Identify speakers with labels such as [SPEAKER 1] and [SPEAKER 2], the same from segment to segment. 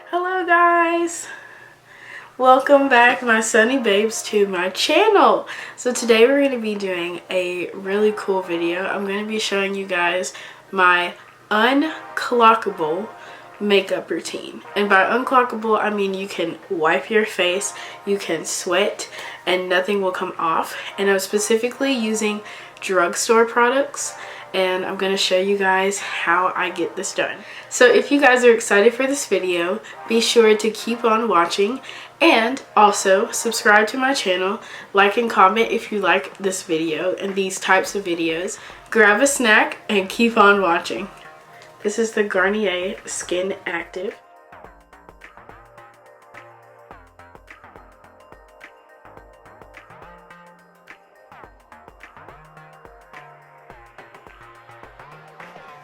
[SPEAKER 1] Hello guys, welcome back my sunny babes to my channel. So today we're going to be doing a really cool video. I'm going to be showing you guys my unclockable makeup routine, and by unclockable I mean you can wipe your face, you can sweat and nothing will come off. And I'm specifically using drugstore products, and I'm going to show you guys how I get this done. So if you guys are excited for this video, be sure to keep on watching, and also subscribe to my channel, like and comment if you like this video and these types of videos. Grab a snack and keep on watching. This is the Garnier Skin Active.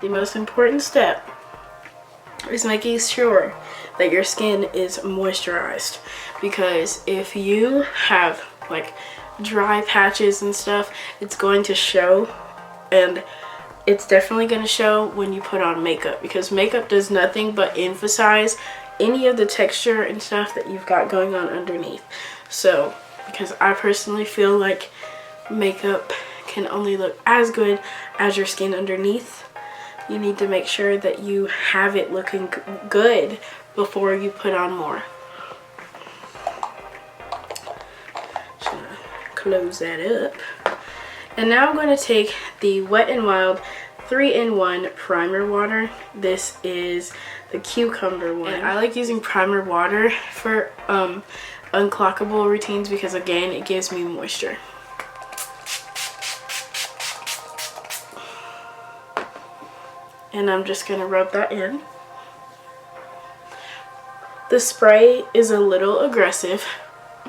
[SPEAKER 1] The most important step is making sure that your skin is moisturized, because if you have like dry patches and stuff, it's going to show, and it's definitely going to show when you put on makeup, because makeup does nothing but emphasize any of the texture and stuff that you've got going on underneath. So because I personally feel like makeup can only look as good as your skin underneath, you need to make sure that you have it looking good before you put on more. Just gonna close that up. And now I'm going to take the Wet n Wild 3-in-1 primer water. This is the cucumber one. And I like using primer water for unclockable routines because, again, it gives me moisture. And I'm just going to rub that in. The spray is a little aggressive,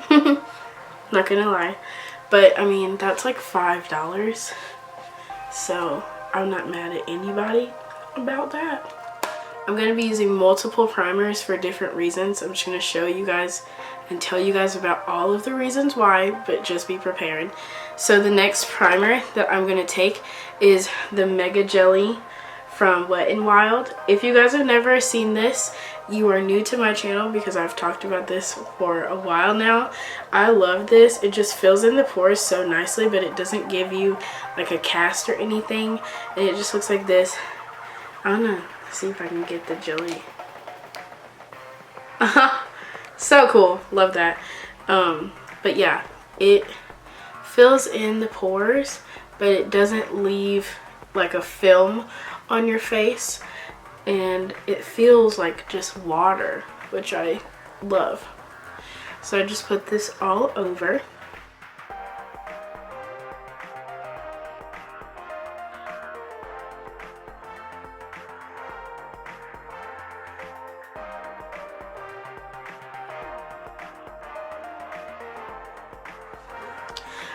[SPEAKER 1] not gonna lie, but I mean that's like $5, so I'm not mad at anybody about that. I'm going to be using multiple primers for different reasons. I'm just going to show you guys and tell you guys about all of the reasons why, but just be prepared. So the next primer that I'm going to take is the Mega Jelly from Wet n Wild. If you guys have never seen this, you are new to my channel because I've talked about this for a while now. I love this. It just fills in the pores so nicely, but it doesn't give you like a cast or anything, and it just looks like this. I don't know. See if I can get the jelly. So cool. Love that. But yeah, it fills in the pores, but it doesn't leave like a film on your face, and it feels like just water, which I love. So I just put this all over.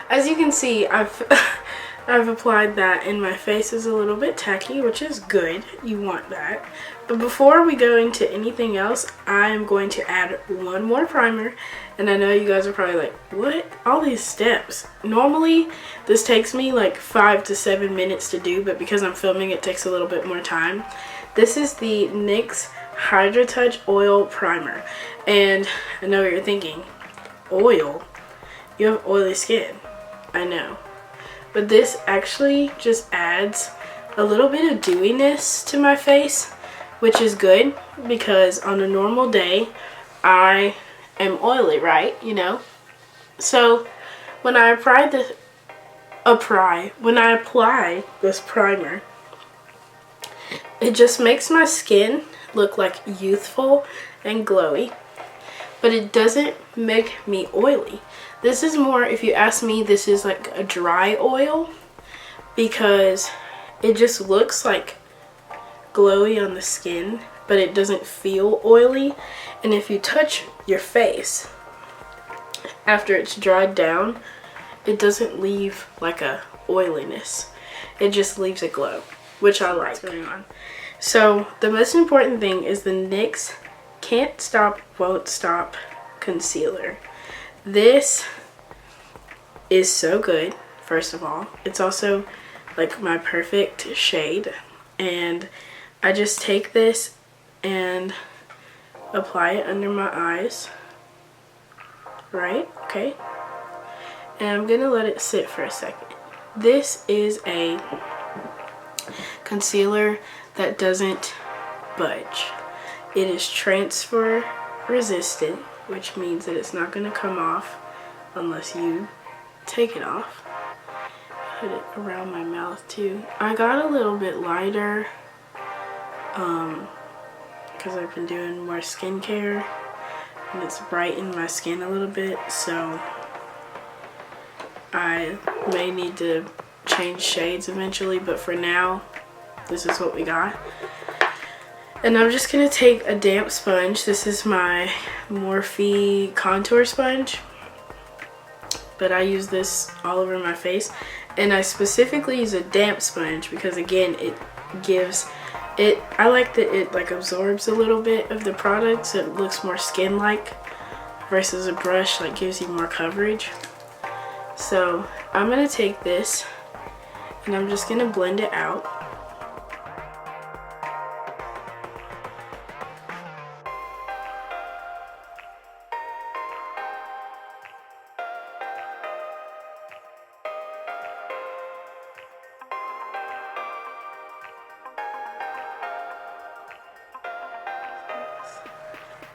[SPEAKER 1] As you can see, I've applied that, and my face is a little bit tacky, which is good. You want that. But before we go into anything else, I am going to add one more primer. And I know you guys are probably like, what? All these steps. Normally, this takes me like 5 to 7 minutes to do, but because I'm filming, it takes a little bit more time. This is the NYX Hydra Touch Oil Primer. And I know what you're thinking. Oil? You have oily skin. I know. But this actually just adds a little bit of dewiness to my face, which is good because on a normal day I am oily, right? You know? So when I apply this primer, it just makes my skin look like youthful and glowy, but it doesn't make me oily. This is more, if you ask me, this is like a dry oil because it just looks like glowy on the skin, but it doesn't feel oily. And if you touch your face after it's dried down, it doesn't leave like a oiliness. It just leaves a glow, which I like. So the most important thing is the NYX Can't Stop, Won't Stop Concealer. This is so good. First of all, it's also like my perfect shade, and I just take this and apply it under my eyes. Right? Okay. And I'm gonna let it sit for a second. This is a concealer that doesn't budge. It is transfer resistant, which means that it's not gonna come off unless you take it off. Put it around my mouth too. I got a little bit lighter because I've been doing more skincare and it's brightened my skin a little bit, so I may need to change shades eventually, but for now this is what we got. And I'm just gonna take a damp sponge. This is my Morphe contour sponge, but I use this all over my face, and I specifically use a damp sponge because again it gives it, I like that it like absorbs a little bit of the product so it looks more skin like, versus a brush like gives you more coverage. So I'm gonna take this and I'm just gonna blend it out.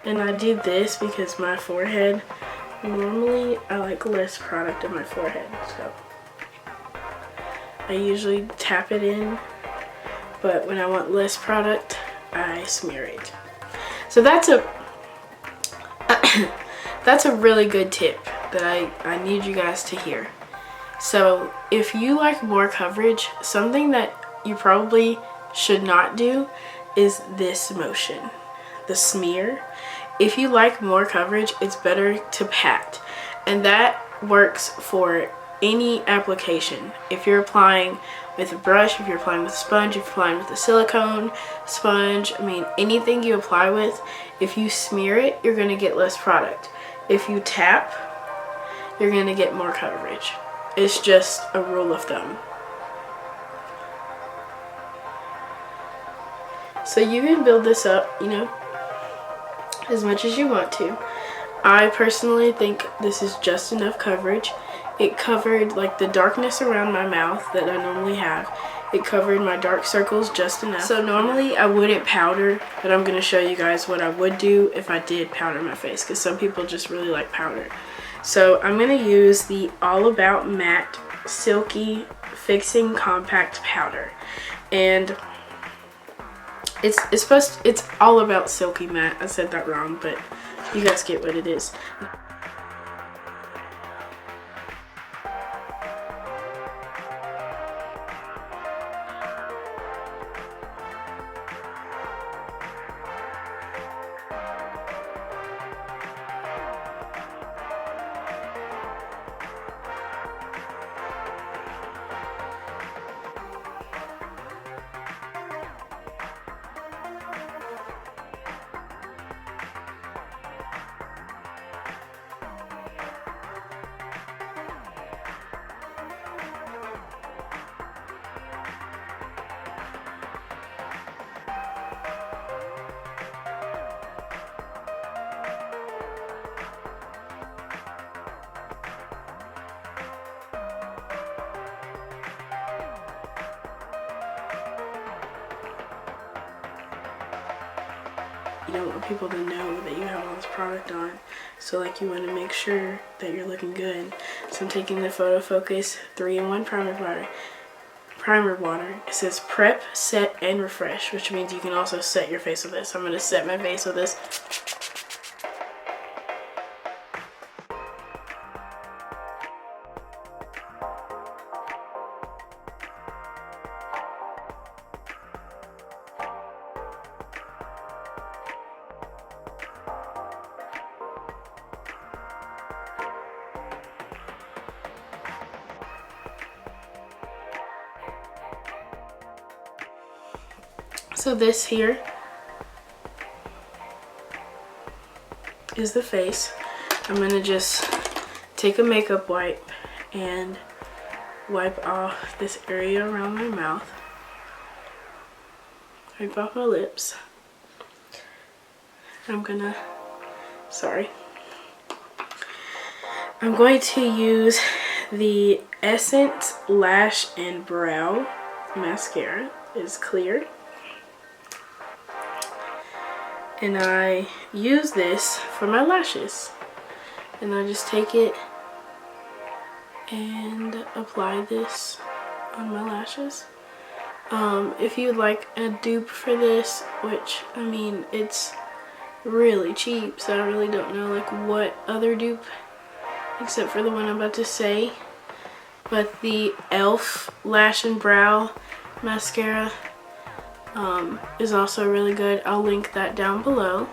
[SPEAKER 1] And I do this because my forehead, normally I like less product on my forehead, so I usually tap it in, but when I want less product, I smear it. So that's a that's a really good tip that I need you guys to hear. So if you like more coverage, something that you probably should not do is this motion, the smear. If you like more coverage, it's better to pat, and that works for any application. If you're applying with a brush, if you're applying with a sponge, if you're applying with a silicone sponge, I mean anything you apply with, if you smear it, you're going to get less product. If you tap, you're going to get more coverage. It's just a rule of thumb. So you can build this up, you know, as much as you want to. I personally think this is just enough coverage. It covered like the darkness around my mouth that I normally have. It covered my dark circles just enough. So normally I wouldn't powder, but I'm going to show you guys what I would do if I did powder my face, because some people just really like powder. So I'm going to use the All About Matte Silky Fixing Compact Powder. And it's all about silky matte. I said that wrong, but you guys get what it is. You don't want people to know that you have all this product on, so like you want to make sure that you're looking good. So I'm taking the Photo Focus 3-in-1 primer water. It says prep, set, and refresh, which means you can also set your face with this. I'm going to set my face with this. So this here is the face. I'm gonna just take a makeup wipe and wipe off this area around my mouth. Wipe off my lips. I'm going to use the Essence Lash and Brow Mascara. It's clear. And I use this for my lashes. And I just take it and apply this on my lashes. If you'd like a dupe for this, which, I mean, it's really cheap, so I really don't know like what other dupe except for the one I'm about to say, but the e.l.f. Lash and Brow Mascara is also really good. I'll link that down below.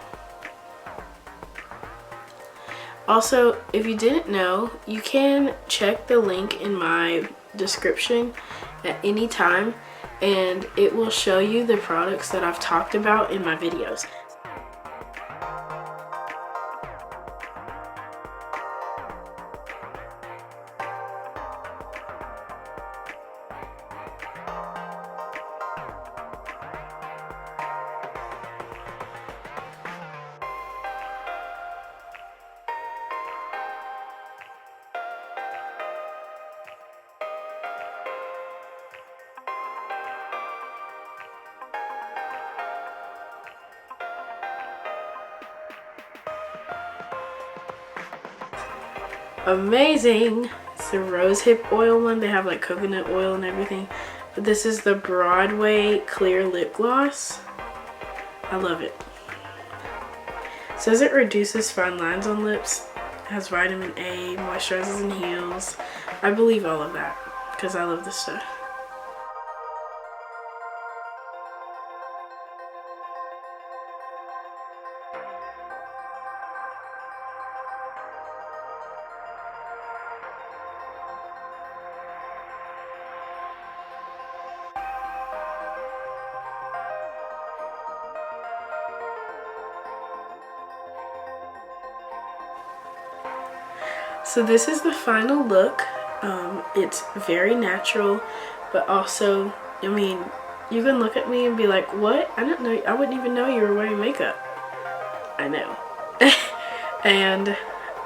[SPEAKER 1] Also, if you didn't know, you can check the link in my description at any time and it will show you the products that I've talked about in my videos. Amazing! It's the rose hip oil one. They have like coconut oil and everything, but this is the Broadway clear lip gloss. I love it. It says it reduces fine lines on lips, has vitamin A, moisturizes and heals. I believe all of that because I love this stuff. So this is the final look. It's very natural, but also, I mean, you can look at me and be like, what? I don't know, I wouldn't even know you were wearing makeup. I know. And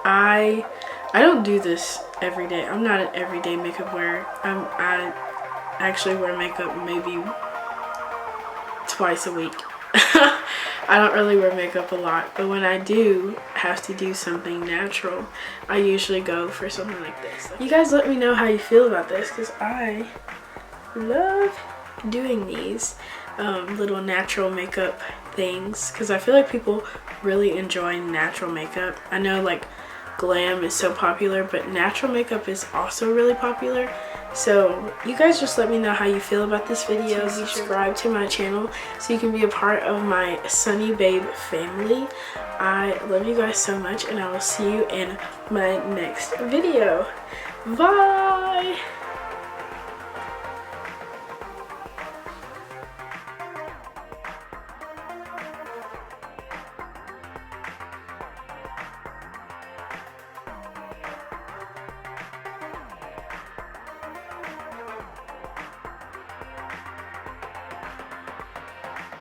[SPEAKER 1] I don't do this every day. I'm not an everyday makeup wearer. I actually wear makeup maybe twice a week. I don't really wear makeup a lot, but when I do have to do something natural, I usually go for something like this. You guys let me know how you feel about this, because I love doing these little natural makeup things, because I feel like people really enjoy natural makeup. I know like glam is so popular, but natural makeup is also really popular. So you guys just let me know how you feel about this video. Subscribe to my channel so you can be a part of my Sunny Babe family. I love you guys so much, and I will see you in my next video. Bye!